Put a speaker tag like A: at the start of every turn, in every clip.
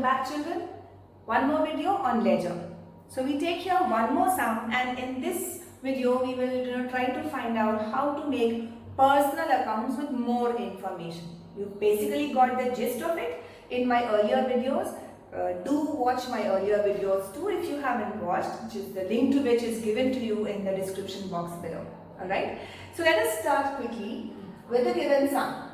A: back, children. One more video on ledger. So we take here one more sum, and in this video we will try to find out how to make personal accounts with more information. You basically got the gist of it in my earlier videos. Do watch my earlier videos too if you haven't watched, which is the link to which is given to you in the description box below. Alright, so let us start quickly with the given sum.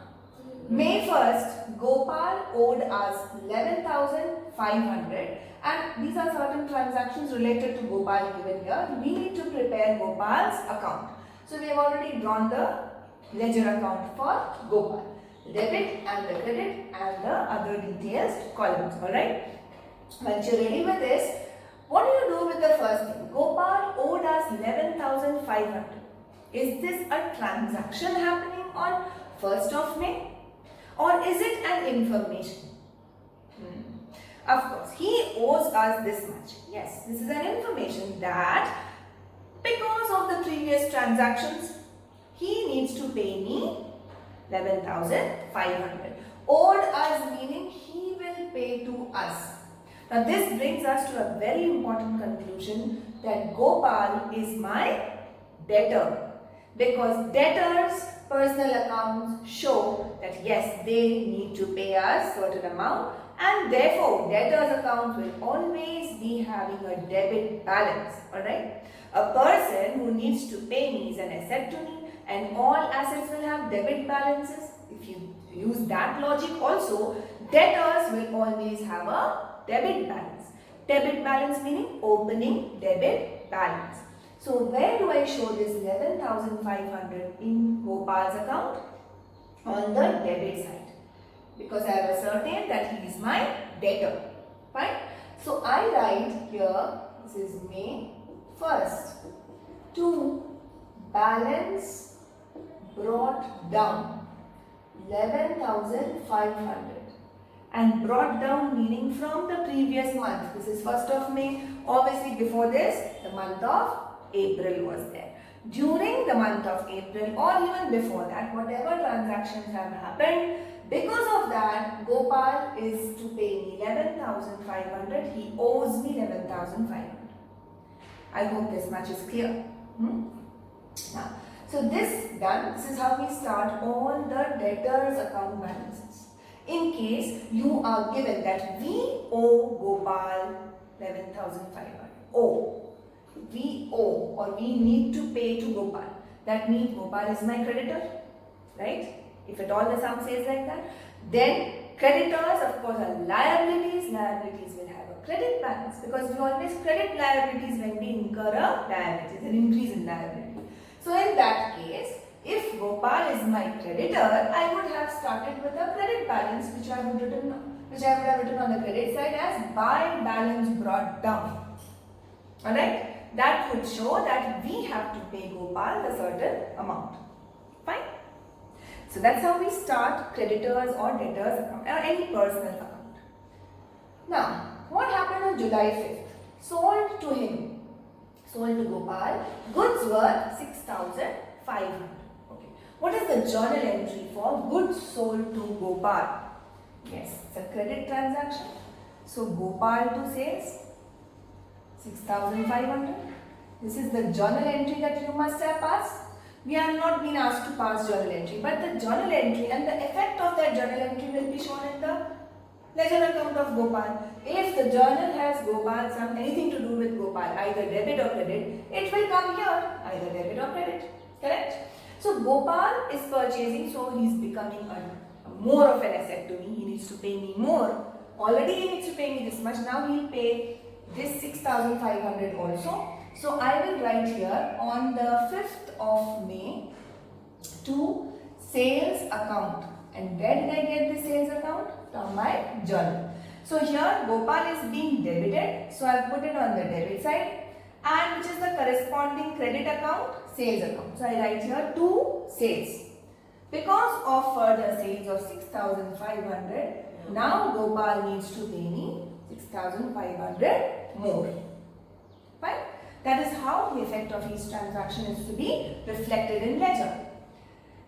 A: May 1st, Gopal owed us 11,500, and these are certain transactions related to Gopal given here. We need to prepare Gopal's account. So we have already drawn the ledger account for Gopal. The debit and the credit and the other details columns. Alright. Once you're ready with this, what do you do with the first thing? Gopal owed us 11,500. Is this a transaction happening on 1st of May? Or is it an information? Of course, he owes us this much. Yes, this is an information that because of the previous transactions, he needs to pay me 11,500. Owed us meaning he will pay to us. Now this brings us to a very important conclusion that Gopal is my debtor. Because debtors' personal accounts show that yes, they need to pay us certain amount, and therefore debtors' accounts will always be having a debit balance. Alright? A person who needs to pay me is an asset to me, and all assets will have debit balances. If you use that logic also, debtors will always have a debit balance. Debit balance meaning opening debit balance. So where do I show this 11,500 in Gopal's account? On the debit side. Because I have ascertained that he is my debtor. Fine. So I write here, this is May 1st, to balance brought down 11,500. And brought down meaning from the previous month. This is 1st of May. Obviously before this, the month of April was there. During the month of April or even before that, whatever transactions have happened, because of that, Gopal is to pay me 11,500. He owes me 11,500. I hope this much is clear. Now, so this done, this is how we start all the debtors account balances. In case you are given that we owe Gopal 11,500. We owe or we need to pay to Gopal. That means Gopal is my creditor, right? If at all the sum says like that, then creditors of course are liabilities. Liabilities will have a credit balance because we always credit liabilities when we incur a liabilities, an increase in liability. So in that case, if Gopal is my creditor, I would have started with a credit balance which I would have written on the credit side as by balance brought down. Alright? That would show that we have to pay Gopal a certain amount. Fine? So that's how we start creditors or debtors account or any personal account. Now, what happened on July 5th? Sold to him, sold to Gopal, goods worth 6,500. Okay. What is the journal entry for goods sold to Gopal? Yes, it's a credit transaction. So Gopal to sales 6,500. This is the journal entry that you must have passed. We have not been asked to pass journal entry, but the journal entry and the effect of that journal entry will be shown in the ledger account of Gopal. If the journal has Gopal anything to do with Gopal, either debit or credit, it will come here, either debit or credit. Correct? So Gopal is purchasing, so he is becoming more of an asset to me. He needs to pay me more. Already he needs to pay me this much. Now he will pay this 6,500 also. So I will write here on the 5th of May to sales account. And where did I get the sales account? From my journal. So here Gopal is being debited. So I have put it on the debit side. And which is the corresponding credit account? Sales account. So I write here to sales. Because of further sales of 6,500, now Gopal needs to pay me 6,500 more. Fine? That is how the effect of each transaction is to be reflected in ledger.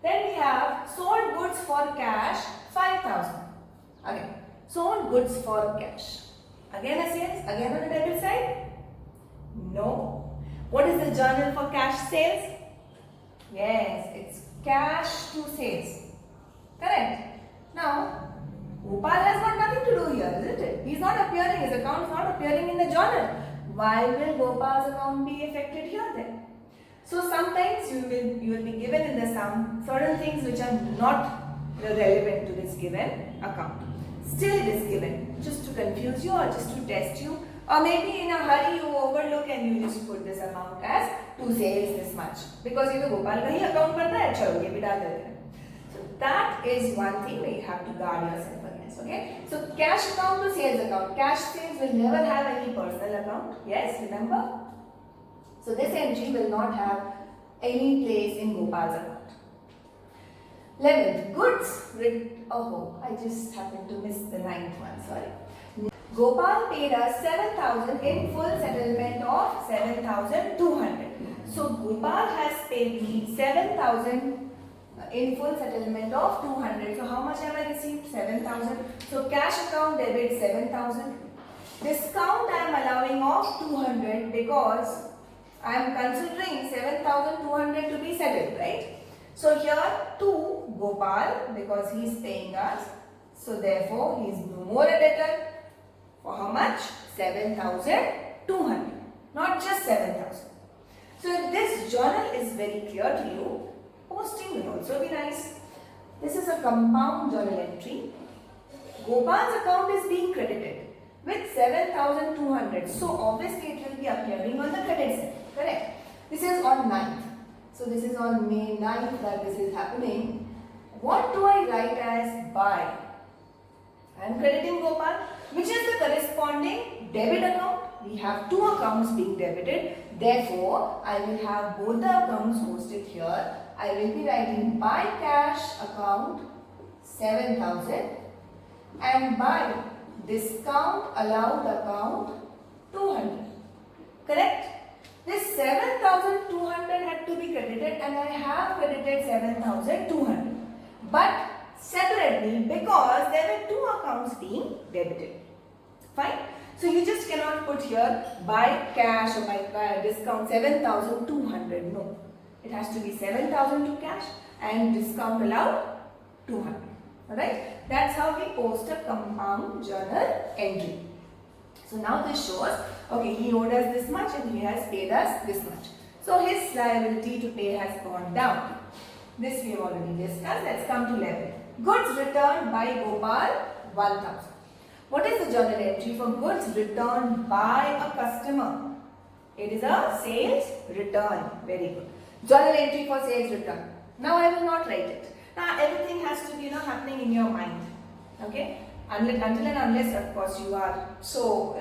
A: Then we have sold goods for cash 5,000. Again, sold goods for cash. Again a sales, again on the debit side? No. What is the journal for cash sales? Yes, it's cash to sales. Correct. Now, Gopal has got nothing to do here, isn't it? He's not appearing, his account is not appearing in the journal. Why will Gopal's account be affected here then? So sometimes you will be given in the sum certain things which are not relevant to this given account. Still it is given just to confuse you or just to test you, or maybe in a hurry you overlook and you just put this amount as to sales this much because you know Gopal ka hi account padta hai, chalo ye bhi dal dete hain. So that is one thing where you have to guard yourself against. Okay, so cash account to sales account. Cash sales will never have any personal account. Yes, remember. So this entry will not have any place in Gopal's account. 11th, goods. Oh, I just happened to miss the 9th one. Sorry. Gopal paid us 7,000 in full settlement of 7,200. So Gopal has paid me 7,000 in full settlement of 200. So how much have I received? 7,000. So cash account debit 7,000. Discount I am allowing of 200 because I am considering 7,200 to be settled, right? So here to Gopal because he is paying us. So therefore he is no more a debtor. For how much? 7,200. Not just 7,000. So if this journal is very clear to you, posting will also be nice. This is a compound journal entry. Gopal's account is being credited with 7,200. So obviously it will be appearing on the credit side. Correct. This is on 9th. So this is on May 9th that this is happening. What do I write as buy? I am crediting Gopal, which is the corresponding debit account. We have two accounts being debited. Therefore, I will have both the accounts posted here. I will be writing buy cash account 7,000 and buy discount allowed account 200. Correct? This 7,200 had to be credited and I have credited 7,200. But separately because there were two accounts being debited. Fine? So you just cannot put here buy cash or buy discount 7,200. No. It has to be 7,000 to cash and discount allowed 200. Alright? That's how we post a compound journal entry. So now this shows, okay, he owed us this much and he has paid us this much. So his liability to pay has gone down. This we have already discussed. Let's come to 11. Goods returned by Gopal 1,000. What is the journal entry for goods returned by a customer? It is a sales return. Very good. Journal entry for sales return. Now I will not write it. Now everything has to be happening in your mind. Okay? Until and unless of course you are so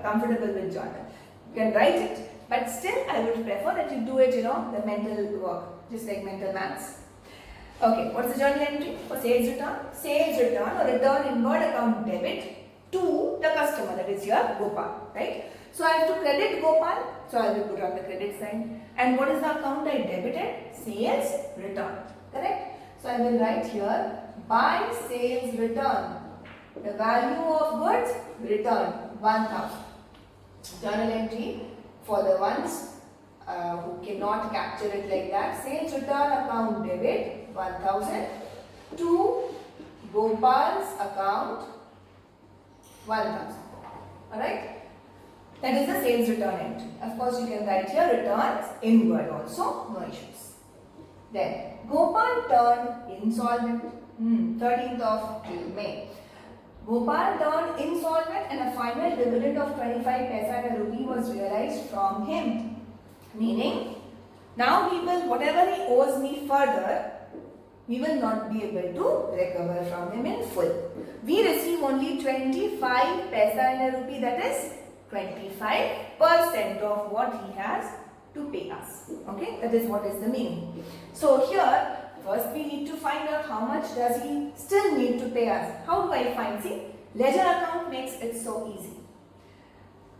A: comfortable with journal. You can write it. But still I would prefer that you do it the mental work. Just like mental maths. Okay, what's the journal entry for sales return? Sales return or return inward account debit to the customer, that is your Gopal, right? So I have to credit Gopal, so I will put on the credit side. And what is the account I debited? Sales return, correct? So I will write here buy sales return. The value of goods return 1,000. Journal entry for the ones who cannot capture it like that. Sales return account debit 1,000 to Gopal's account 1,000. Alright? That is the sales return entry. Of course, you can write here returns inward also, no issues. Then Gopal turned insolvent. 13th of May. Gopal turned insolvent and a final dividend of 25 paisa a rupee was realized from him. Meaning, now he will, whatever he owes me further, we will not be able to recover from him in full. We receive only 25 paisa in a rupee, that is 25% of what he has to pay us. Okay, that is what is the meaning. So here, first we need to find out how much does he still need to pay us. How do I find? See, ledger account makes it so easy.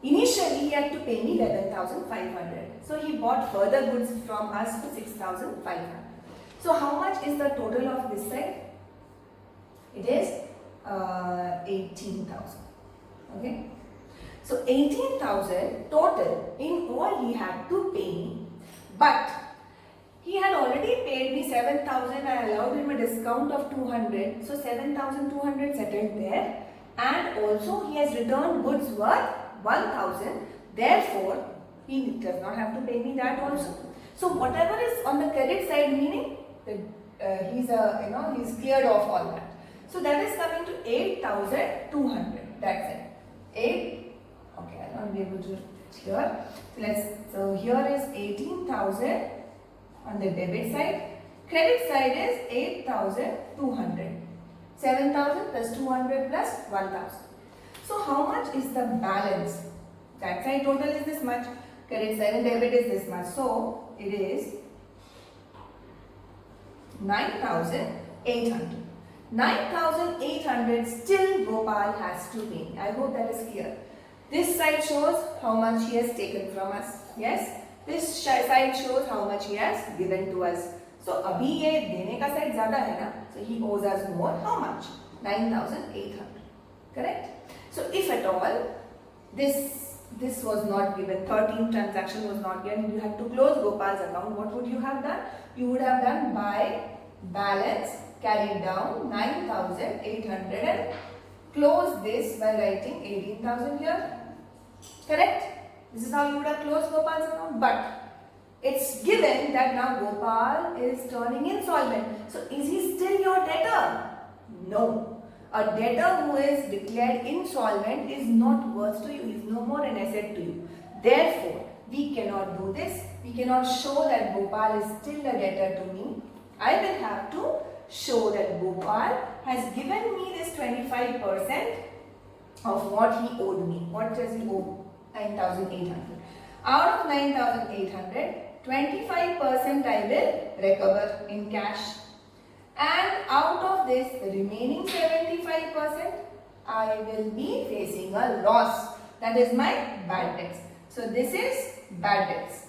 A: Initially, he had to pay me 11,500. So he bought further goods from us for 6,500. So how much is the total of this side? It is 18,000. Okay. So 18,000 total in all he had to pay me. But he had already paid me 7,000. I allowed him a discount of 200. So 7,200 settled there. And also he has returned goods worth 1,000. Therefore, he does not have to pay me that also. So whatever is on the credit side, meaning that he's cleared off all that. So that is coming to 8,200. That's it. 8. Okay, I'll not be able to here. So here is 18,000 on the debit side. Credit side is 8,200. 7,000 plus 200 plus 1,000. So how much is the balance? That side total is this much. Credit side and debit is this much. So it is 9,800. 9,800 still Gopal has to pay. I hope that is clear. This side shows how much he has taken from us. Yes. This side shows how much he has given to us. So अभी ये देने का side ज़्यादा है ना. So he owes us more. How much? 9,800. Correct. So if at all this was not given, 13th transaction was not given, you had to close Gopal's account. What would you have done? You would have done by balance carried down 9,800 and close this by writing 18,000 here. Correct? This is how you would have closed Gopal's account. But it's given that now Gopal is turning insolvent. So is he still your debtor? No. A debtor who is declared insolvent is not worth to you. He is no more an asset to you. Therefore, we cannot do this. We cannot show that Gopal is still a debtor to me. I will have to show that Gopal has given me this 25% of what he owed me. What does he owe? 9,800. Out of 9,800, 25% I will recover in cash. And out of this, the remaining 75%, I will be facing a loss. That is my bad debts. So this is bad debts.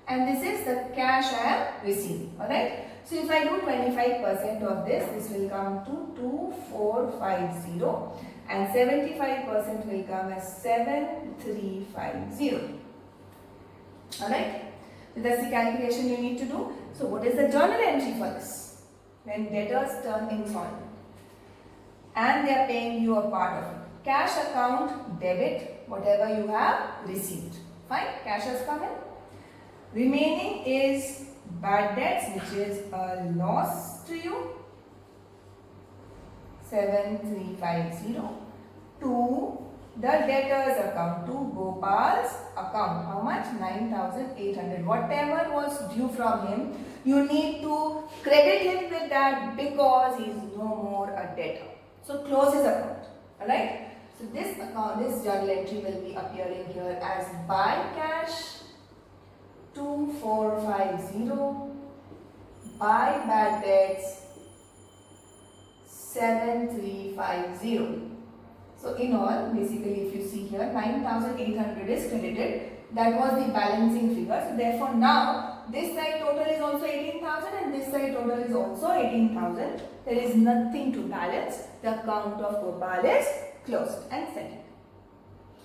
A: And this is the cash I have received. Alright. So if I do 25% of this will come to 2,450. And 75% will come as 7,350. Alright. So that's the calculation you need to do. So what is the journal entry for this? When debtors turn insolvent and they are paying you a part of it. Cash account debit whatever you have received. Fine, cash has come in. Remaining is bad debts, which is a loss to you. 7,350 to the debtor's account, to Gopal's account. How much? 9,800. Whatever was due from him, you need to credit him with that because he is no more a debtor. So close his account. Alright? So this account, this journal entry will be appearing here as buy cash 2,450, buy bad debts 7,350. So in all, basically if you see here, 9,800 is credited. That was the balancing figure. So therefore now, this side total is also 18,000 and this side total is also 18,000. There is nothing to balance. The account of Gopal is closed and settled.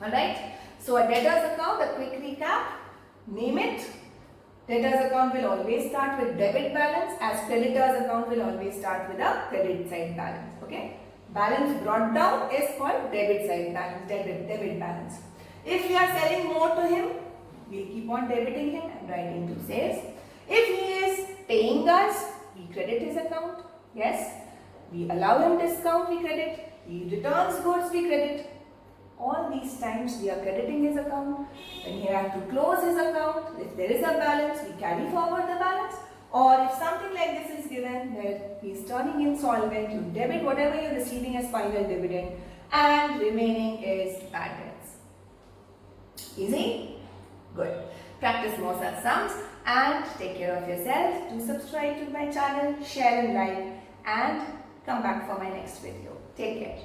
A: Alright. So a debtor's account, a quick recap. Name it. Debtor's account will always start with debit balance, as creditor's account will always start with a credit side balance. Okay. Balance brought down is called debit side balance, debit balance. If we are selling more to him, we keep on debiting him and writing to sales. If he is paying us, we credit his account. Yes. We allow him discount, we credit. He returns goods, we credit. All these times we are crediting his account. When he has to close his account, if there is a balance, we carry forward the balance. Or if something like this is given, that he is turning insolvent, you debit whatever you are receiving as final dividend, and remaining is bad debts. Easy? Good. Practice more such sums and take care of yourself. Do subscribe to my channel, share and like, and come back for my next video. Take care.